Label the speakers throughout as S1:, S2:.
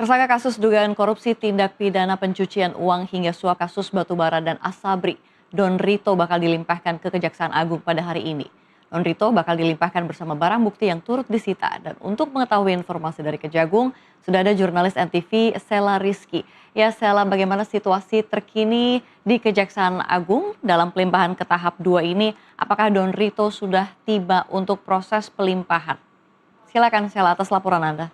S1: Tersangka kasus dugaan korupsi tindak pidana pencucian uang hingga suap kasus batubara dan Asabri, Don Rito bakal dilimpahkan ke Kejaksaan Agung pada hari ini. Don Rito bakal dilimpahkan bersama barang bukti yang turut disita. Dan untuk mengetahui informasi dari Kejagung, sudah ada jurnalis NTV Sela Rizky. Ya Sela, bagaimana situasi terkini di Kejaksaan Agung dalam pelimpahan ke tahap 2 ini? Apakah Don Rito sudah tiba untuk proses pelimpahan? Silakan Sela atas laporan Anda.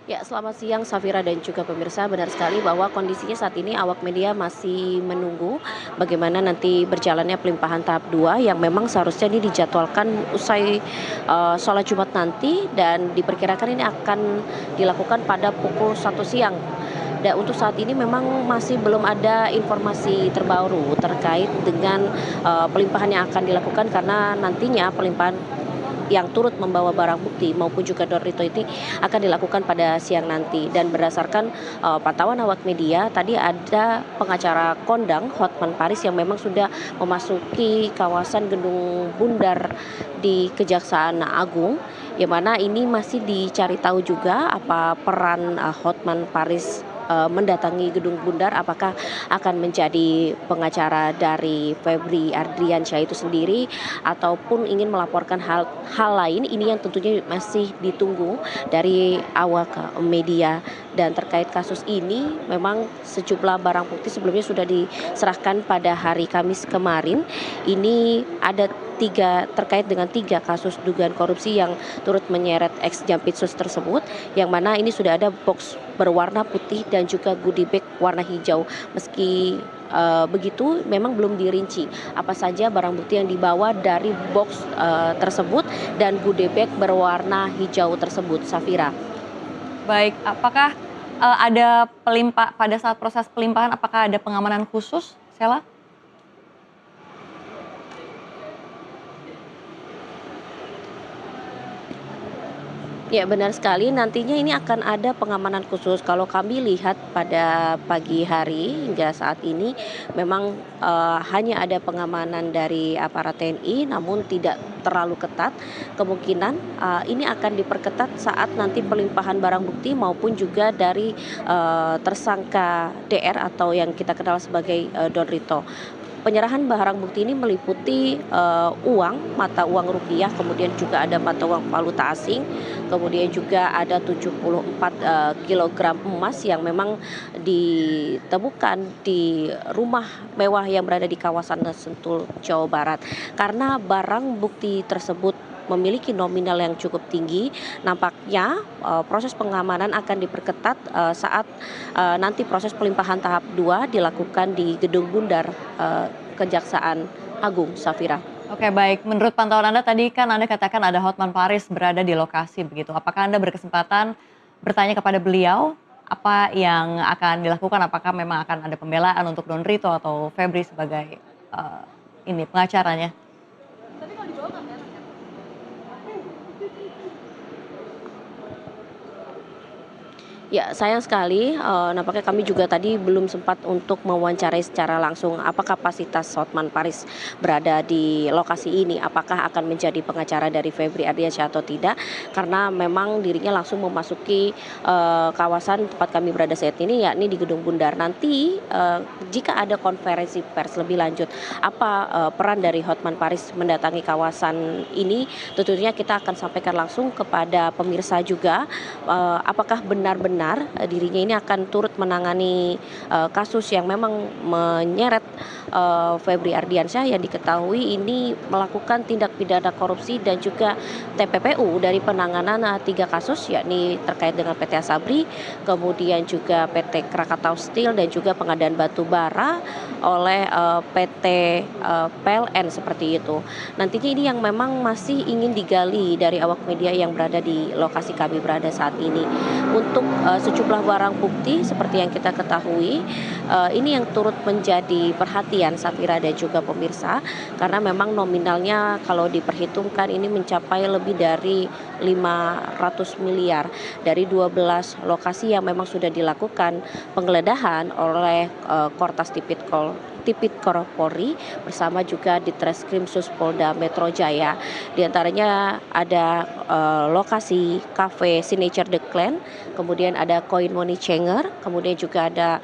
S2: Ya, selamat siang Safira dan juga pemirsa. Benar sekali bahwa kondisinya saat ini awak media masih menunggu bagaimana nanti berjalannya pelimpahan tahap 2 yang memang seharusnya ini dijadwalkan usai sholat Jumat nanti dan diperkirakan ini akan dilakukan pada pukul 1 siang. Dan untuk saat ini memang masih belum ada informasi terbaru terkait dengan pelimpahan yang akan dilakukan karena nantinya pelimpahan yang turut membawa barang bukti maupun juga Don Rito ini akan dilakukan pada siang nanti. Dan berdasarkan pantauan awak media, tadi ada pengacara kondang Hotman Paris yang memang sudah memasuki kawasan Gedung Bundar di Kejaksaan Agung, yang mana ini masih dicari tahu juga apa peran Hotman Paris mendatangi Gedung Bundar, apakah akan menjadi pengacara dari Febri Ardiansyah itu sendiri ataupun ingin melaporkan hal lain. Ini yang tentunya masih ditunggu dari awak media. Dan terkait kasus ini memang sejumlah barang bukti sebelumnya sudah diserahkan pada hari Kamis kemarin. Ini ada terkait dengan 3 kasus dugaan korupsi yang turut menyeret ex Jampitsus tersebut, yang mana ini sudah ada box berwarna putih dan juga goodie bag warna hijau. Meski begitu memang belum dirinci apa saja barang bukti yang dibawa dari box tersebut dan goodie bag berwarna hijau tersebut, Safira.
S1: Baik, apakah ada pada saat proses pelimpahan apakah ada pengamanan khusus, Sela?
S2: Ya, benar sekali, nantinya ini akan ada pengamanan khusus. Kalau kami lihat pada pagi hari hingga saat ini memang hanya ada pengamanan dari aparat TNI namun tidak terlalu ketat. Kemungkinan ini akan diperketat saat nanti pelimpahan barang bukti maupun juga dari tersangka DR atau yang kita kenal sebagai Don Rito. Penyerahan barang bukti ini meliputi uang, mata uang rupiah, kemudian juga ada mata uang valuta asing, kemudian juga ada 74 kilogram emas yang memang ditemukan di rumah mewah yang berada di kawasan Sentul, Jawa Barat. Karena barang bukti tersebut memiliki nominal yang cukup tinggi, nampaknya proses pengamanan akan diperketat saat nanti proses pelimpahan tahap 2 dilakukan di Gedung Bundar Kejaksaan Agung, Safira.
S1: Oke baik, menurut pantauan Anda tadi kan Anda katakan ada Hotman Paris berada di lokasi begitu. Apakah Anda berkesempatan bertanya kepada beliau apa yang akan dilakukan? Apakah memang akan ada pembelaan untuk Don Rito atau Febri sebagai ini pengacaranya?
S2: Ya, sayang sekali, nampaknya kami juga tadi belum sempat untuk mewawancarai secara langsung apa kapasitas Hotman Paris berada di lokasi ini, apakah akan menjadi pengacara dari Febri Ardiansyah atau tidak, karena memang dirinya langsung memasuki kawasan tempat kami berada saat ini, yakni di Gedung Bundar. Nanti jika ada konferensi pers lebih lanjut, apa peran dari Hotman Paris mendatangi kawasan ini, tentunya kita akan sampaikan langsung kepada pemirsa juga, apakah benar-benar dirinya ini akan turut menangani kasus yang memang menyeret Febri Ardiansyah yang diketahui ini melakukan tindak pidana korupsi dan juga TPPU dari penanganan 3 kasus, yakni terkait dengan PT Asabri, kemudian juga PT Krakatau Steel dan juga pengadaan batu bara oleh PT PLN seperti itu. Nantinya ini yang memang masih ingin digali dari awak media yang berada di lokasi kami berada saat ini. Untuk sejumlah barang bukti seperti yang kita ketahui, ini yang turut menjadi perhatian Safira dan juga pemirsa, karena memang nominalnya kalau diperhitungkan ini mencapai lebih dari 500 miliar dari 12 lokasi yang memang sudah dilakukan penggeledahan oleh Kortas Tipikor Tipikor Polri bersama juga di Treskrimsus Polda Metro Jaya. Di antaranya ada lokasi kafe Signature The Clan, kemudian ada Koin Money Changer, kemudian juga ada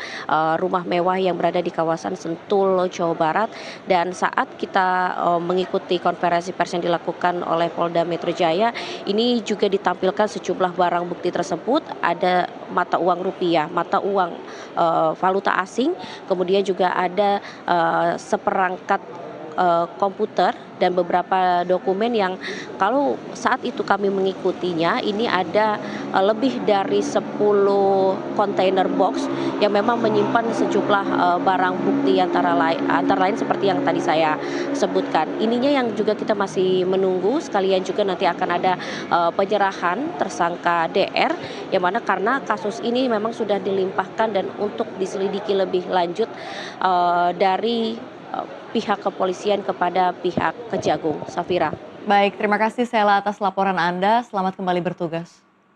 S2: rumah mewah yang berada di kawasan Sentul, Jawa Barat. Dan saat kita mengikuti konferensi pers yang dilakukan oleh Polda Metro Jaya, ini juga ditampilkan sejumlah barang bukti tersebut, ada mata uang rupiah, mata uang valuta asing, kemudian juga ada seperangkat komputer dan beberapa dokumen yang kalau saat itu kami mengikutinya ini ada lebih dari 10 kontainer box yang memang menyimpan sejumlah barang bukti antara lain seperti yang tadi saya sebutkan. Ininya yang juga kita masih menunggu, sekalian juga nanti akan ada penyerahan tersangka DR yang mana karena kasus ini memang sudah dilimpahkan dan untuk diselidiki lebih lanjut dari pihak kepolisian kepada pihak Kejagung. Safira.
S1: Baik, terima kasih Sela atas laporan Anda. Selamat kembali bertugas.